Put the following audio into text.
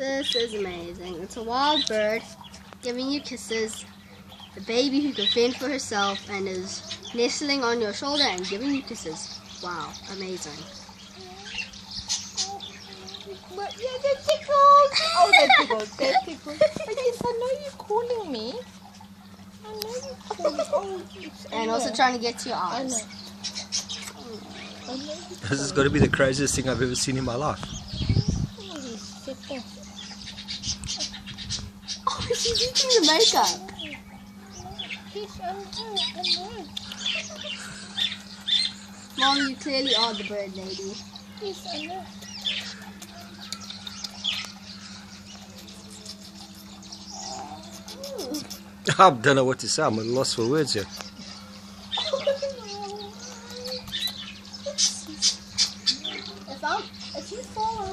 This is amazing. It's a wild bird giving you kisses. A baby who can fend for herself and is nestling on your shoulder and giving you kisses. Wow, amazing. But yeah, they're tickles. Oh, they're tickles. They're tickles. But yes, I know you're calling me. I know you're calling. Oh, it's And also trying to get to your I eyes. know. I know you're This has got to be the craziest thing I've ever seen in my life. Oh, she's eating the makeup. Yes, I know. Mom, you clearly are the bird lady. Yes, I know. I don't know what to say. I'm at a loss for words here. If you fall over,